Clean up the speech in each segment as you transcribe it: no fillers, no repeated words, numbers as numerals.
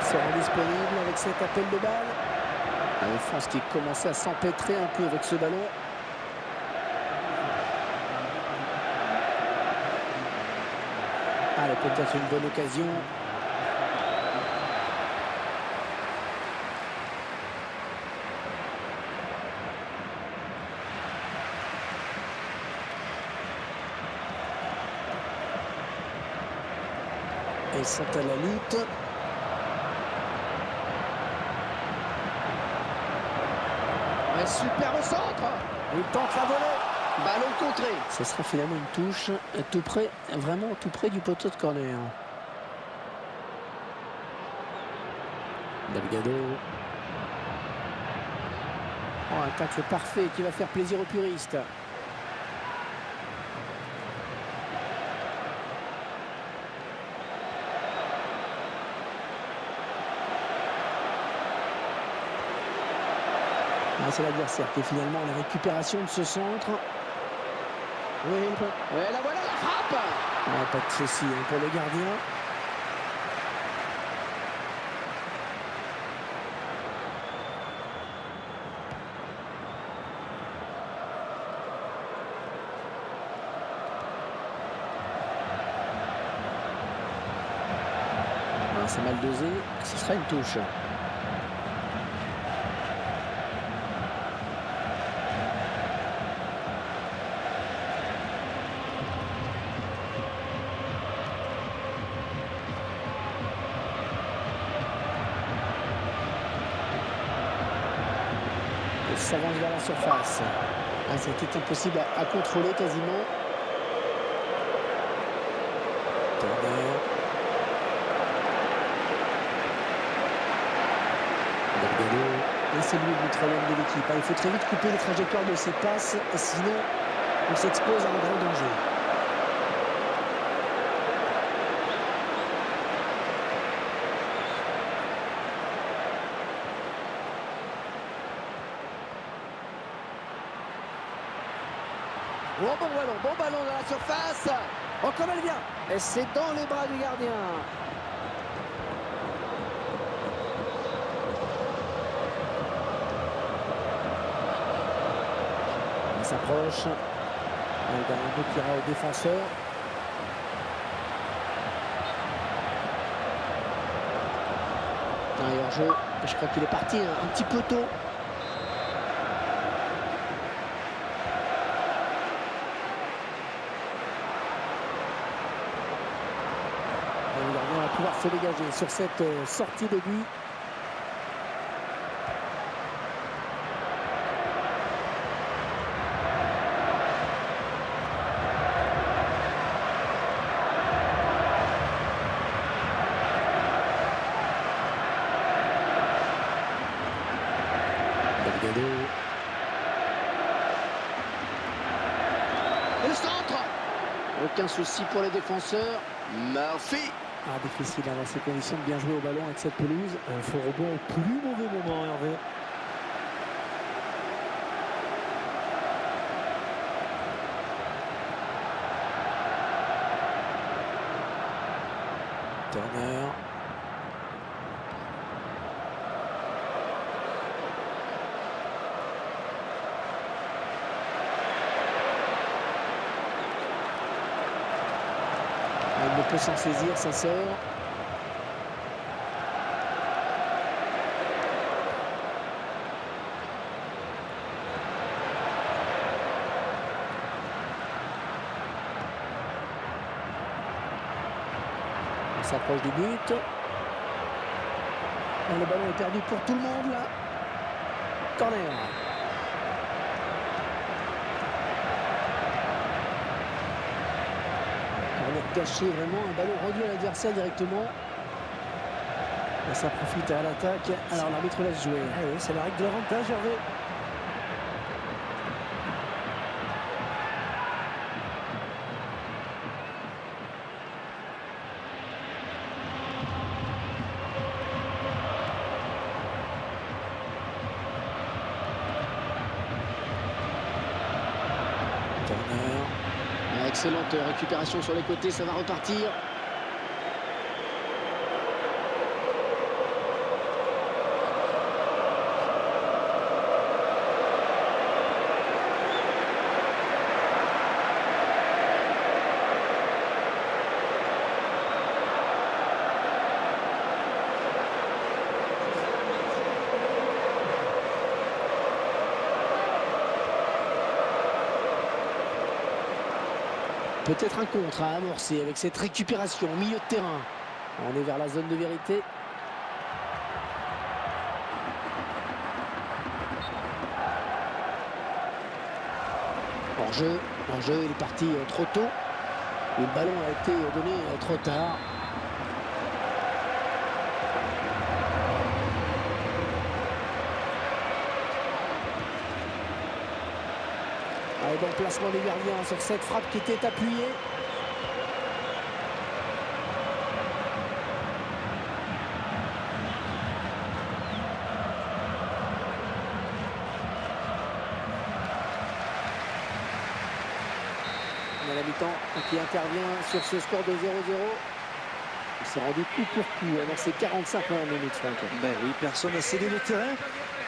sera disponible avec cet appel de balle. La défense qui commençait à s'empêtrer un peu avec ce ballon. Allez, peut-être une bonne occasion. Ils sont à la lutte. Un superbe centre. Il tente la volée. Ballon contré. Ce sera finalement une touche tout près, vraiment tout près du poteau de corner. Delgado. Oh, un tacle parfait qui va faire plaisir aux puristes. Ah, c'est l'adversaire qui est finalement la récupération de ce centre. Oui, Et la voilà, la frappe. ah, pas de souci hein, pour le gardien. Ah, c'est mal dosé, ce sera une touche. Il s'avance vers la surface. Ah, c'était impossible à contrôler quasiment. Turner. Delgado. Et c'est lui le troisième de l'équipe. Il faut très vite couper les trajectoires de ses passes, sinon on s'expose à un grand danger. Oh, bon ballon dans la surface. Oh, comme elle vient! Et c'est dans les bras du gardien. Il s'approche. Il y a un but qui ira au défenseur. Ah, et hors-jeu, je crois qu'il est parti un petit peu tôt. Et le gardien va pouvoir se dégager sur cette sortie de but. Delgado. Et le centre. Aucun souci pour les défenseurs. Murphy. Ah, difficile hein, dans ces conditions de bien jouer au ballon avec cette pelouse. Un faux rebond au plus mauvais moment, Hervé. Turner. Il ne peut s'en saisir, ça sort. On s'approche du but. Et le ballon est perdu pour tout le monde là. Corner. Corner gâché, vraiment un ballon rendu à l'adversaire directement. Et ça profite à l'attaque. Alors l'arbitre laisse jouer. Ah oui, c'est la règle de l'avantage, Hervé. Turner. Excellente récupération sur les côtés, ça va repartir. Peut-être un contre à amorcer avec cette récupération au milieu de terrain. On est vers la zone de vérité. Hors-jeu, il est parti trop tôt. Le ballon a été donné trop tard. Allez, bon placement des gardiens sur cette frappe qui était appuyée. On a la mi-temps qui intervient sur ce score de 0-0. Il s'est rendu coup pour coup dans ces 45 minutes, Franck. Ben oui, personne n'a cédé le terrain.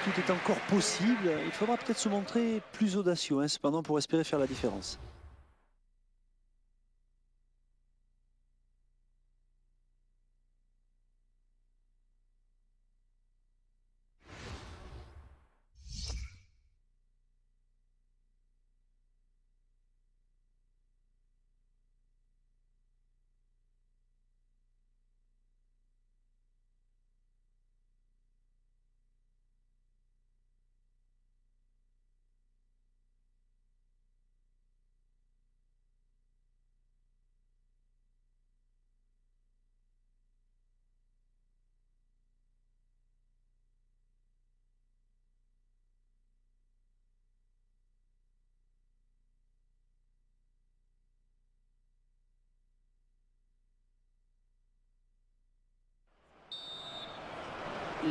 Tout est encore possible. Il faudra peut-être se montrer plus audacieux, cependant, pour espérer faire la différence.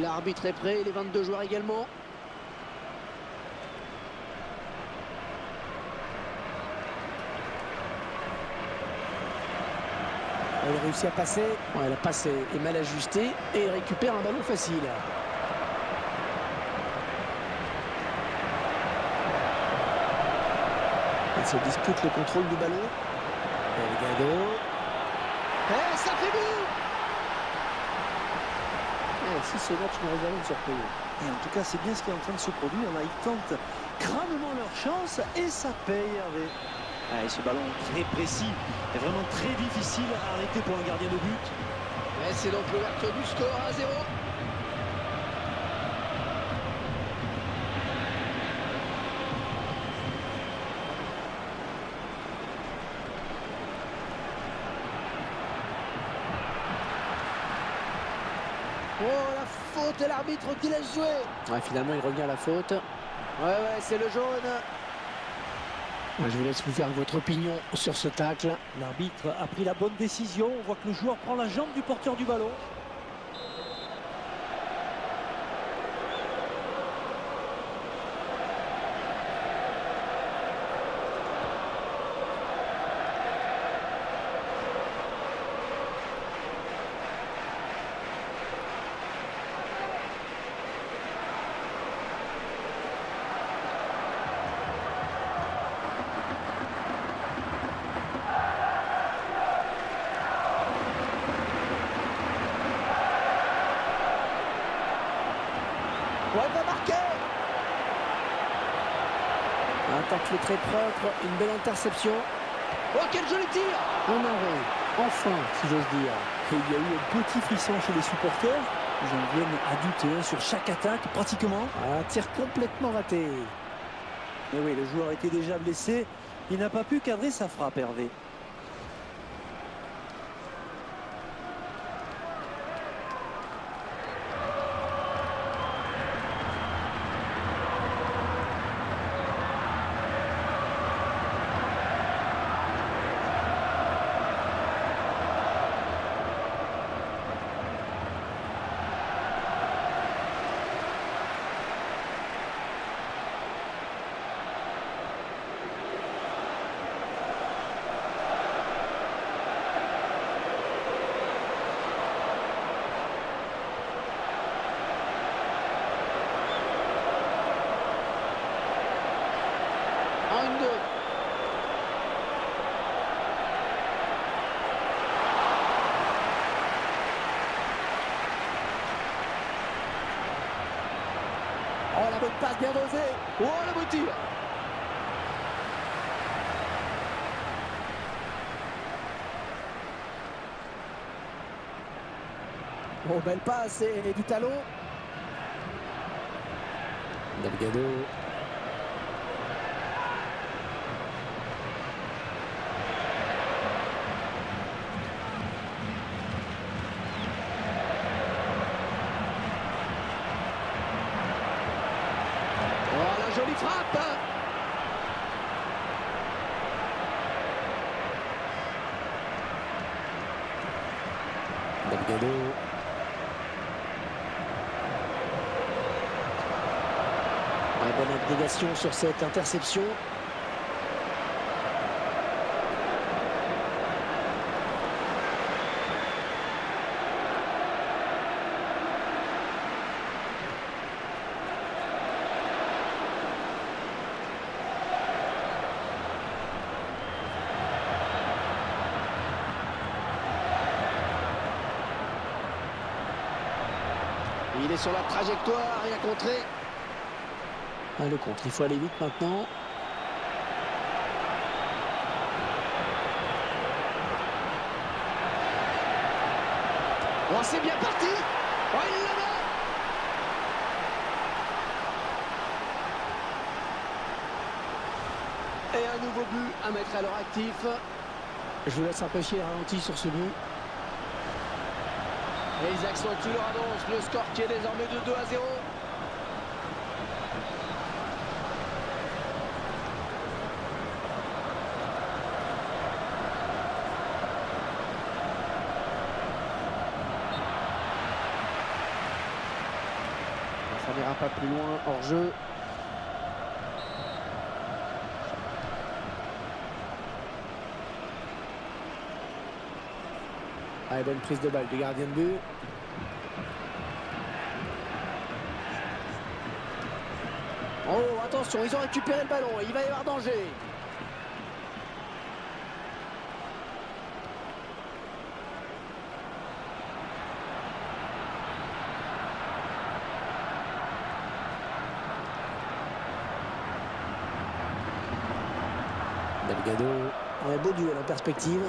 L'arbitre est prêt, les 22 joueurs également. Elle a réussi à passer. Ouais, elle a passé et mal ajusté et récupère un ballon facile. Elle se dispute le contrôle du ballon. Delgado. Et ça fait but! Si ce match nous réserve une surprise. Et en tout cas, c'est bien ce qui est en train de se produire. Là, ils tentent crânement leur chance et ça paye, Hervé. Et ce ballon très précis est vraiment très difficile à arrêter pour un gardien de but. Et c'est donc l'ouverture du score 1-0. Oh, la faute et l'arbitre qui laisse jouer. Ouais, finalement, il revient à la faute. Ouais, c'est le jaune. Ouais, je vous laisse vous faire votre opinion sur ce tacle. L'arbitre a pris la bonne décision. On voit que le joueur prend la jambe du porteur du ballon. Ouais, il va marquer. Un tacle très propre, une belle interception. Oh, quel joli tir. Un arrêt, enfin, si j'ose dire. Et il y a eu un petit frisson chez les supporters. Ils en viennent à douter sur chaque attaque, pratiquement. Un tir complètement raté. Mais oui, le joueur était déjà blessé. Il n'a pas pu cadrer sa frappe, Hervé. Oh, la bonne passe bien dosée. Oh, le beau tir. Oh, belle passe et du talon. Delgado. Oh, la jolie frappe. Delgado. Bonne abnégation sur cette interception. Il est sur la trajectoire et à contrer. Ah, le contre, il faut aller vite maintenant. Oh, c'est bien parti. Oh, il la met. Et un nouveau but à mettre à leur actif. Je vous laisse apprécier le ralenti sur ce but. Et ils accentuent leur avance. Le score qui est désormais de 2-0. Ça n'ira pas plus loin hors jeu. Allez, bonne prise de balle du gardien de but. Oh, attention, ils ont récupéré le ballon. Il va y avoir danger. Delgado. Un beau duel en perspective.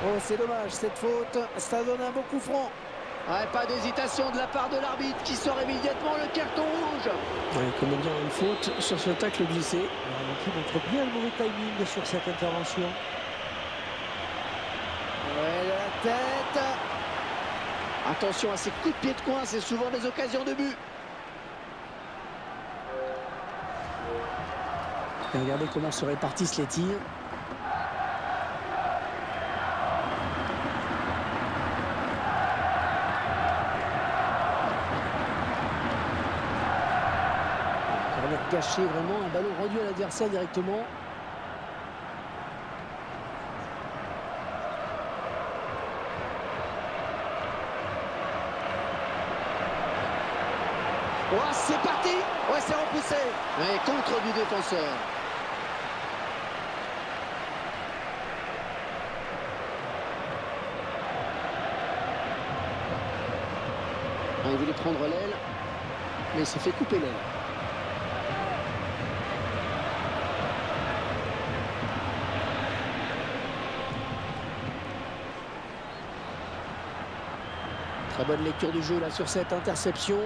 Oh, c'est dommage, cette faute, ça donne un bon coup franc. Ouais, pas d'hésitation de la part de l'arbitre qui sort immédiatement le carton rouge. Ouais, comment dire, une faute sur ce tacle glissé. Qui montre bien le mauvais timing sur cette intervention. Ouais, de la tête. Attention à ces coups de pied de coin, c'est souvent des occasions de but. Et regardez comment se répartissent les tirs. Gâché vraiment, un ballon rendu à l'adversaire directement. Oh, c'est parti. Ouais, c'est repoussé. Et contre du défenseur. Ah, il voulait prendre l'aile, mais il s'est fait couper l'aile. Très bonne lecture du jeu là sur cette interception.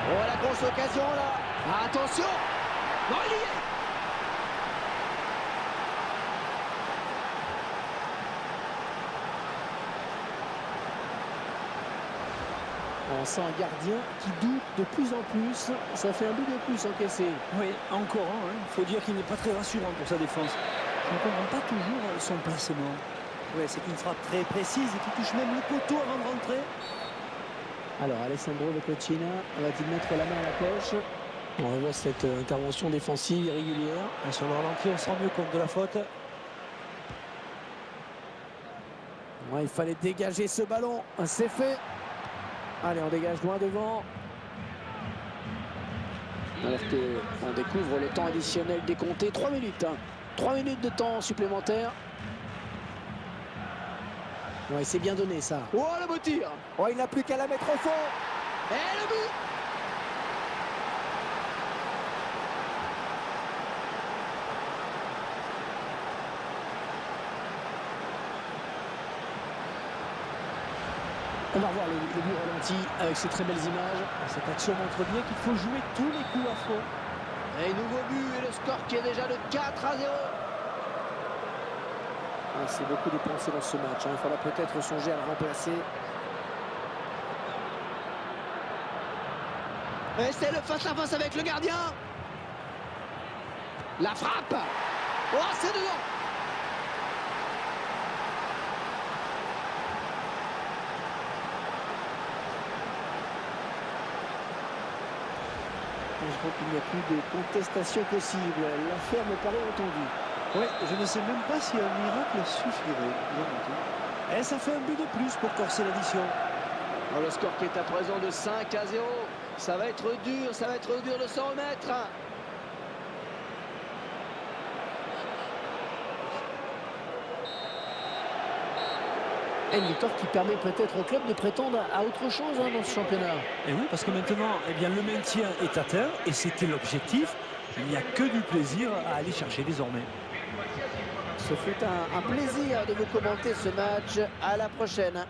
Oh, la grosse occasion là. Ah, attention. Non, il y est. On sent un gardien qui doute de plus en plus. Ça fait un but de plus encaissé. Oui, encore un. Il faut dire qu'il n'est pas très rassurant pour sa défense. Je ne comprends pas toujours son placement. Ouais, c'est une frappe très précise et qui touche même le poteau avant de rentrer. Alors, Alessandro Becocchina va-t-il mettre la main à la poche? On revoit cette intervention défensive irrégulière. Et sur le ralenti, on se rend mieux compte de la faute. Ouais, il fallait dégager ce ballon. C'est fait. Allez, on dégage loin devant. Alors qu'on découvre le temps additionnel décompté. 3 minutes. 3 minutes de temps supplémentaire. Ouais, c'est bien donné ça. Oh, le beau tir. Oh, il n'a plus qu'à la mettre au fond. Et le but! On va revoir le but ralenti avec ces très belles images. Cette action montre bien qu'il faut jouer tous les coups à fond. Et nouveau but et le score qui est déjà de 4-0. C'est beaucoup dépensé dans ce match. Il faudra peut-être songer à le remplacer. Et c'est le face-à-face avec le gardien. La frappe. Oh, c'est dedans. Je crois qu'il n'y a plus de contestation possible. L'affaire me paraît entendue. Oui, je ne sais même pas si un miracle suffirait. Et ça fait un but de plus pour corser l'addition. Oh, le score qui est à présent de 5-0. Ça va être dur de s'en remettre. Et une victoire qui permet peut-être au club de prétendre à autre chose dans ce championnat. Et oui, parce que maintenant, eh bien, le maintien est atteint et c'était l'objectif. Il n'y a que du plaisir à aller chercher désormais. Ce fut un plaisir de vous commenter ce match. À la prochaine.